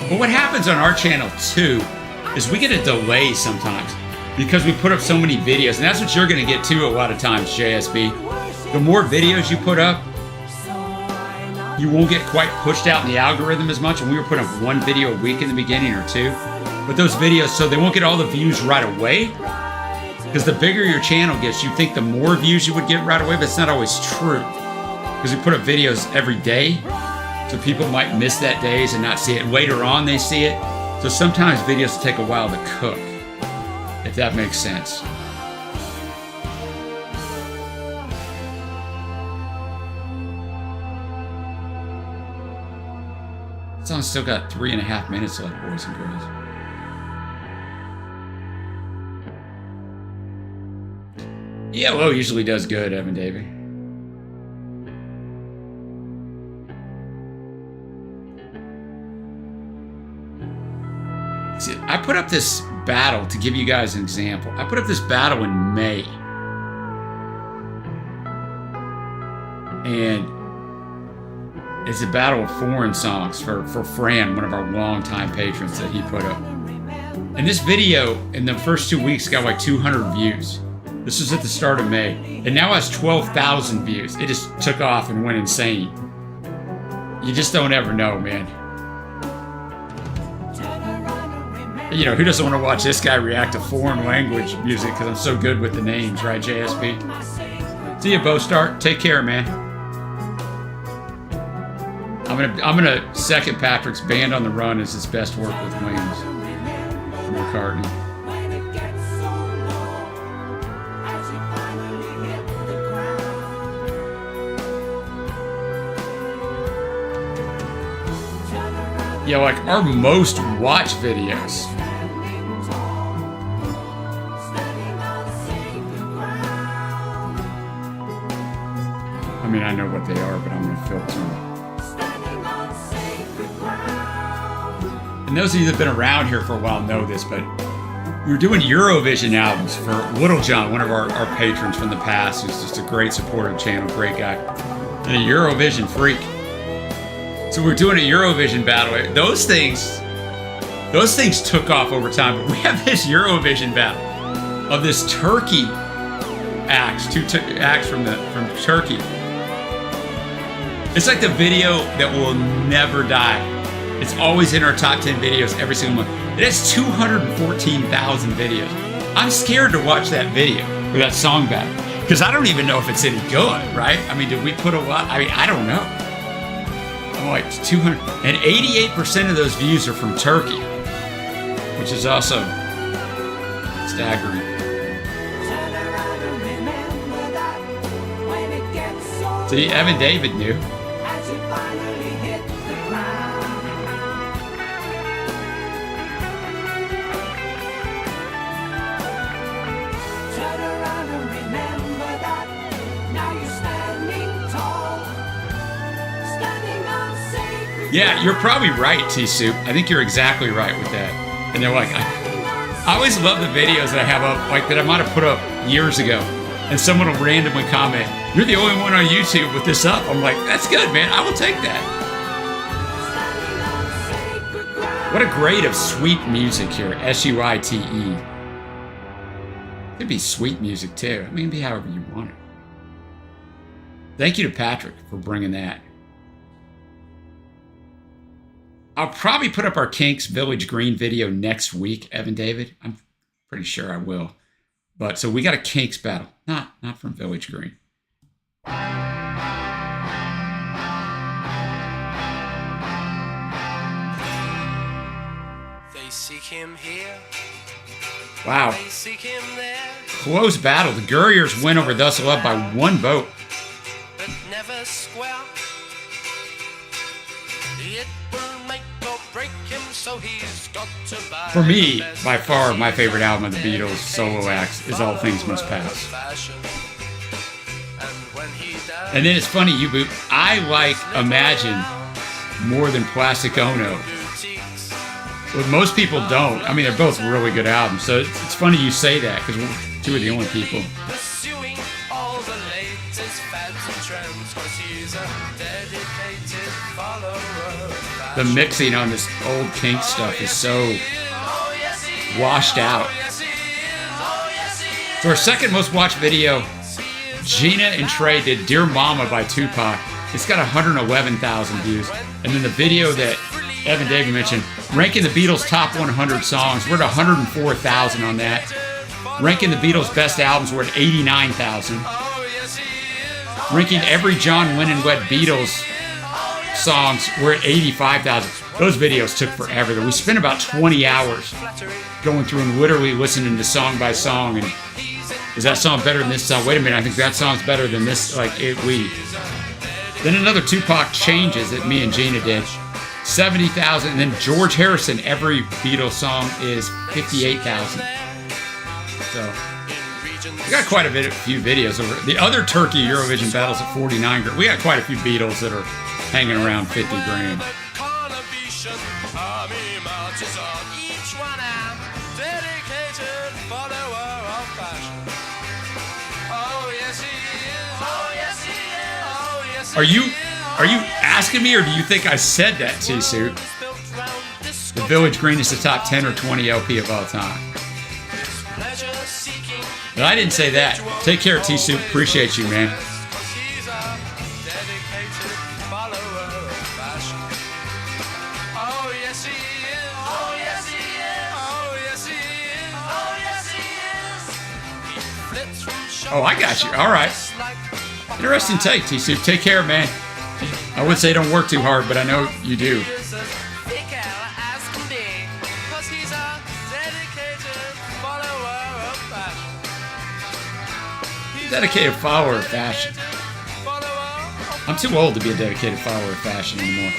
But what happens on our channel too is we get a delay sometimes because we put up so many videos, and that's what you're going to get too a lot of times, JSB. The more videos you put up, you won't get quite pushed out in the algorithm as much. And we were putting up 1 video a week in the beginning or 2. But those videos, so they won't get all the views right away. Because the bigger your channel gets, you think the more views you would get right away, but it's not always true. Because we put up videos every day, so people might miss that days and not see it. Later on, they see it. So sometimes videos take a while to cook, if that makes sense. This song's still got 3.5 minutes left, boys and girls. ELO usually does good, Evan Davey. See, I put up this battle to give you guys an example. I put up this battle in May. And it's a battle of foreign songs for Fran, one of our longtime patrons that he put up. And this video in the first 2 weeks got like 200 views. This was at the start of May. And now it has 12,000 views. It just took off and went insane. You just don't ever know, man. You know, who doesn't want to watch this guy react to foreign language music because I'm so good with the names, right, JSB? See you, Bostart. Take care, man. I'm gonna second Patrick's Band on the Run is his best work with Wings from McCartney. Yeah, like our most watched videos. I mean, I know what they are, but I'm gonna filter them. And those of you that have been around here for a while know this, but we were doing Eurovision albums for Little John, one of our patrons from the past, who's just a great supporter of the channel, great guy, and a Eurovision freak. So we're doing a Eurovision battle. Those things took off over time, but we have this Eurovision battle of this Turkey acts, 2 acts from Turkey. It's like the video that will never die. It's always in our top 10 videos every single month. It has 214,000 videos. I'm scared to watch that video or that song battle because I don't even know if it's any good, right? I mean, did we put a lot? I mean, I don't know. I'm like 200, and 88% of those views are from Turkey, which is also staggering. See, Evan David knew. Yeah, you're probably right, T-Soup. I think you're exactly right with that. And they're like, I always love the videos that I have up, like that I might have put up years ago. And someone will randomly comment, "You're the only one on YouTube with this up." I'm like, that's good, man. I will take that. What a grade of sweet music here. S-U-I-T-E. Could be sweet music too. I mean, be however you want it. Thank you to Patrick for bringing that. I'll probably put up our Kinks Village Green video next week, Evan David. I'm pretty sure I will. But so we got a Kinks battle, not from Village Green. They seek him here. Wow. They seek him there. Close battle. The Gurriers win over Thus Love by 1 vote. But never square. It will make or break him, so he's got to buy. For me, by far, my favorite album of the Beatles solo acts is All Things Must Pass. And then it's funny, you I like Imagine more than Plastic Ono. Well, most people don't. I mean, they're both really good albums. So it's funny you say that because we're two of the only people. Pursuing all the latest fads and trends, 'cause he's a dedicated follower. The mixing on this old Kink stuff is so washed out. So our second most watched video, Gina and Trey did Dear Mama by Tupac. It's got 111,000 views. And then the video that Evan David mentioned, ranking the Beatles top 100 songs, we're at 104,000 on that. Ranking the Beatles best albums, we're at 89,000. Ranking every John Lennon led Beatles songs, we're at 85,000. Those videos took forever though. We spent about 20 hours going through and literally listening to song by song and is that song better than this song? Wait a minute, I think that song's better than this. Then another Tupac Changes that me and Gina did. 70,000, and then George Harrison, every Beatles song is 58,000. So we got quite a few videos over. The other Turkey Eurovision battles at 49 grand. We got quite a few Beatles that are hanging around 50 grand. Are you asking me, or do you think I said that, T-Suit? The Village Green is the top 10 or 20 LP of all time. But I didn't say that. Take care, T-Suit. Appreciate you, man. Oh, I got you. All right. Interesting take, T-Suit. Take care, man. I would say don't work too hard, but I know you do. Dedicated follower of fashion. I'm too old to be a dedicated follower of fashion anymore.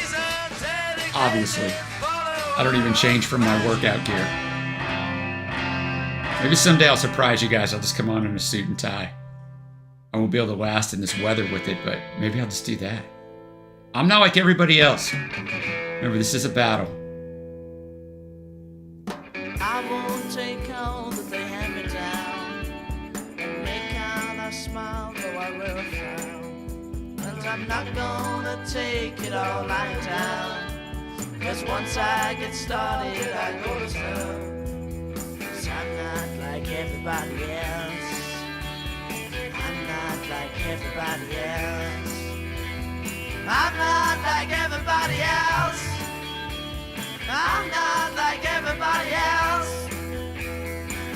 Obviously. I don't even change from my workout gear. Maybe someday I'll surprise you guys. I'll just come on in a suit and tie. I won't be able to last in this weather with it, but maybe I'll just do that. I'm not like everybody else. Remember, this is a battle. I won't take all that they hand me down and make out I smile, though I will frown. And I'm not gonna take it all lying down, 'cause once I get started, I go to town. 'Cause I'm not like everybody else. I'm not like everybody else. I'm not like everybody else. I'm not like everybody else.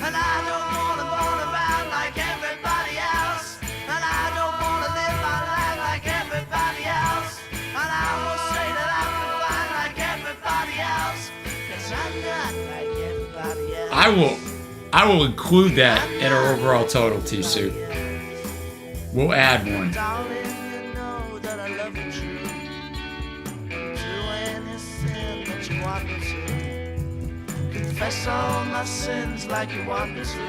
And I don't wanna moan around like everybody else. And I don't wanna live my life like everybody else. And I will say that I'm fine like everybody else. 'Cause I'm not like everybody else. I will include that in our overall total, T-Suit. We'll add one. Darling, you know that I love you true. Do anything that you want me to. Confess all my sins like you want me to.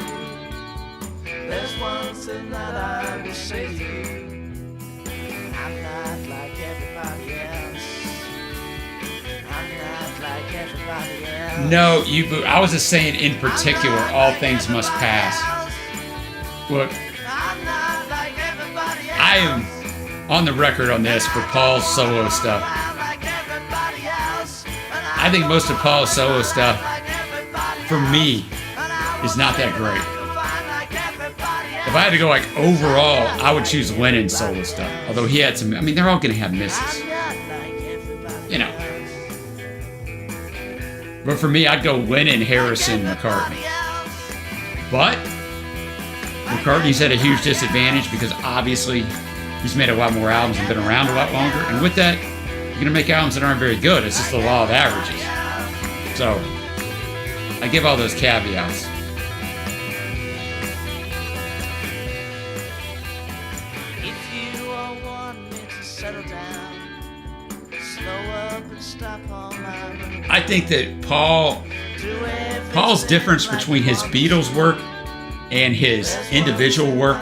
There's one thing that I will say to you. I'm not like everybody else. I'm not like everybody else. No, I was just saying in particular, all things must pass. Look, I'm not like everybody else. I am on the record on this for Paul's solo stuff. I'm like everybody else. And I think most of Paul's solo stuff, for me, is not that great. If I had to go like overall, I would choose Lennon's solo stuff. Although he had some, I mean, they're all going to have misses. You know. But for me, I'd go Lennon, Harrison, McCartney. But McCartney's at a huge disadvantage because obviously he's made a lot more albums and been around a lot longer. And with that, you're going to make albums that aren't very good. It's just the law of averages. So I give all those caveats. If you all want me to settle down, slow up and stop all my running. I think that Paul's difference between his Beatles work and his individual work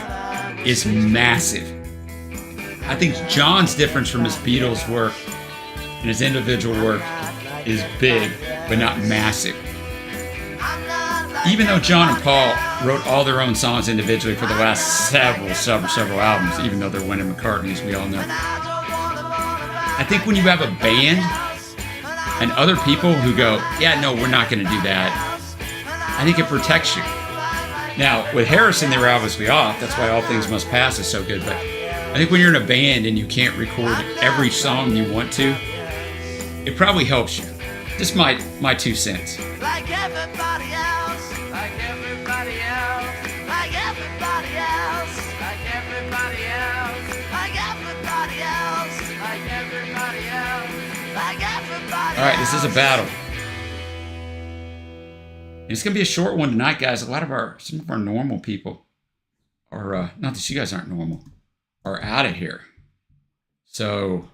is massive. I think John's difference from his Beatles work and his individual work is big, but not massive. Even though John and Paul wrote all their own songs individually for the last several albums, even though they're Lennon McCartney, as we all know. I think when you have a band and other people who go, yeah, no, we're not going to do that, I think it protects you. Now, with Harrison, they were obviously off. That's why All Things Must Pass is so good. But I think when you're in a band and you can't record every song you want to, it probably helps you. Just my 2 cents. Like everybody else, like everybody else, like everybody else, like everybody else, like everybody else, like everybody else, like everybody else. All right, this is a battle. And it's going to be a short one tonight, guys. Some of our normal people are, not that you guys aren't normal, are out of here. So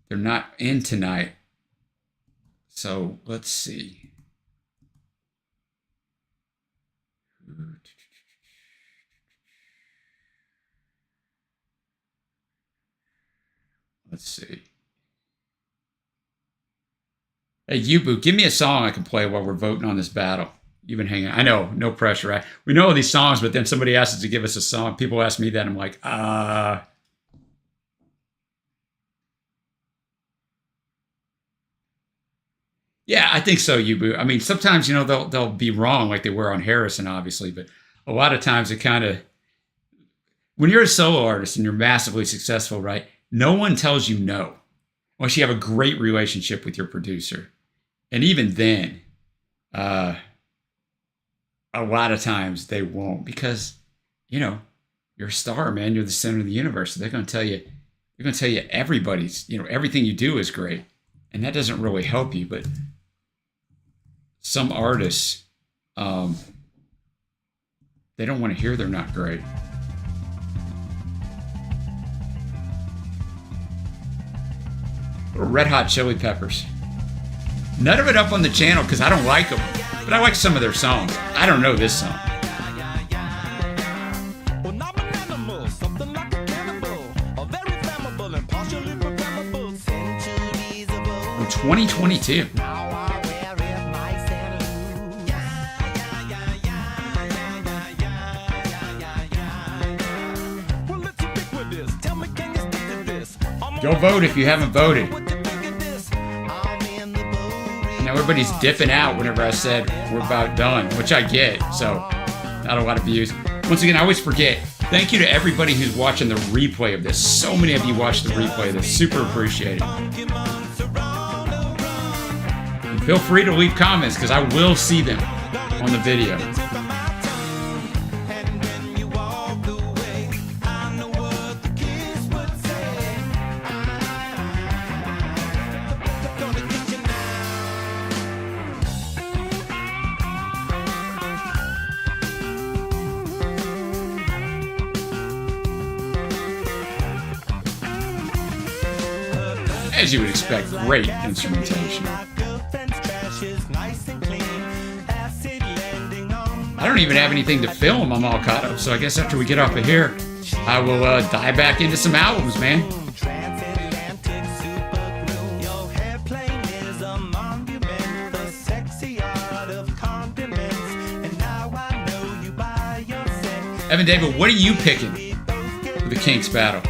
they're not in tonight. So let's see. Let's see. Hey, Yubu, give me a song I can play while we're voting on this battle. You've been hanging. I know, no pressure. Right? We know all these songs, but then somebody asks us to give us a song. People ask me that. I'm like, Yeah, I think so, Yubu. I mean, sometimes, they'll be wrong like they were on Harrison, obviously, but a lot of times it kind of, when you're a solo artist and you're massively successful, right? No one tells you no, unless you have a great relationship with your producer. And even then, a lot of times they won't because, you're a star, man. You're the center of the universe. So they're going to tell you everybody's, everything you do is great. And that doesn't really help you, but some artists, they don't want to hear they're not great. Red Hot Chili Peppers. None of it up on the channel because I don't like them, but I like some of their songs. I don't know this song. From 2022. Go vote if you haven't voted. Now everybody's dipping out whenever I said we're about done, which I get, so not a lot of views. Once again, I always forget. Thank you to everybody who's watching the replay of this. So many of you watched the replay of this. Super appreciate it. Feel free to leave comments because I will see them on the video. As you would expect, great instrumentation. I don't even have anything to film. I'm all caught up. So I guess after we get off of here, I will dive back into some albums, man. Evan David, what are you picking for the Kinks battle?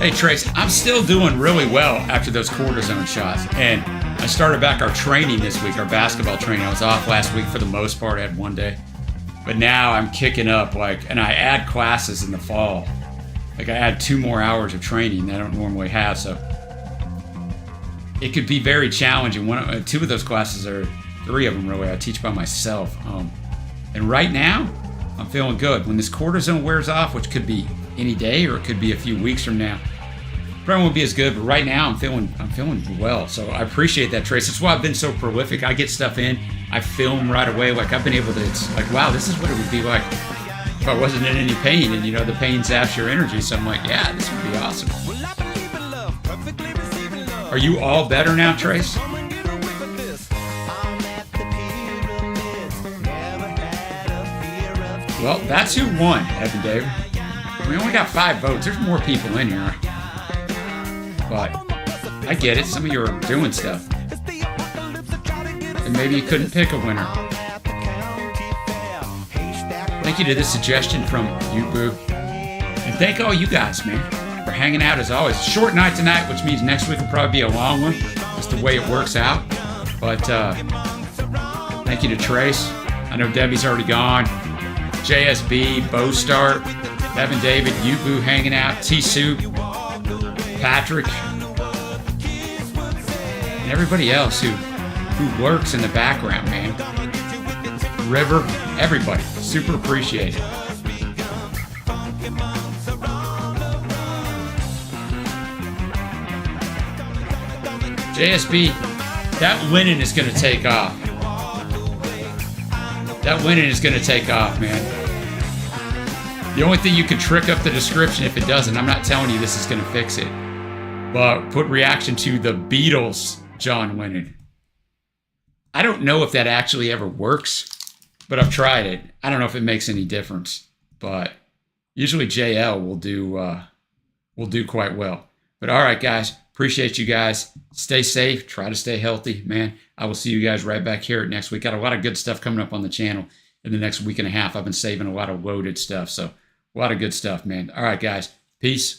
Hey Trace, I'm still doing really well after those cortisone shots, and I started back our training this week, our basketball training. I was off last week for the most part, I had one day, but now I'm kicking up, and I add classes in the fall. I add 2 more hours of training that I don't normally have, so it could be very challenging. 2 of those classes, or 3 of them really, I teach by myself, and right now I'm feeling good. When this cortisone wears off, which could be any day or it could be a few weeks from now, probably won't be as good, but right now I'm feeling well. So I appreciate that, Trace. That's why I've been so prolific. I get stuff in, I film right away. I've been able to, it's like, wow, this is what it would be like if I wasn't in any pain, and the pain zaps your energy. So I'm like, yeah, this would be awesome. Are you all better now, Trace? Well, that's who won, Evan David. We only got 5 votes. There's more people in here. But I get it. Some of you are doing stuff. And maybe you couldn't pick a winner. Thank you to this suggestion from you, Boo. And thank all you guys, man, for hanging out as always. Short night tonight, which means next week will probably be a long one. Just the way it works out. But thank you to Trace. I know Debbie's already gone. JSB, Bo Start, Evan David, Yubu hanging out, T-Soup, Patrick, and everybody else who works in the background, man. River, everybody. Super appreciate it. JSB, that linen is going to take off. That linen is going to take off, man. The only thing you can trick up the description if it doesn't, I'm not telling you this is going to fix it, but put reaction to the Beatles, John Lennon. I don't know if that actually ever works, but I've tried it. I don't know if it makes any difference, but usually JL will do quite well. But all right, guys, appreciate you guys. Stay safe. Try to stay healthy, man. I will see you guys right back here next week. Got a lot of good stuff coming up on the channel in the next week and a half. I've been saving a lot of loaded stuff, so a lot of good stuff, man. All right, guys. Peace.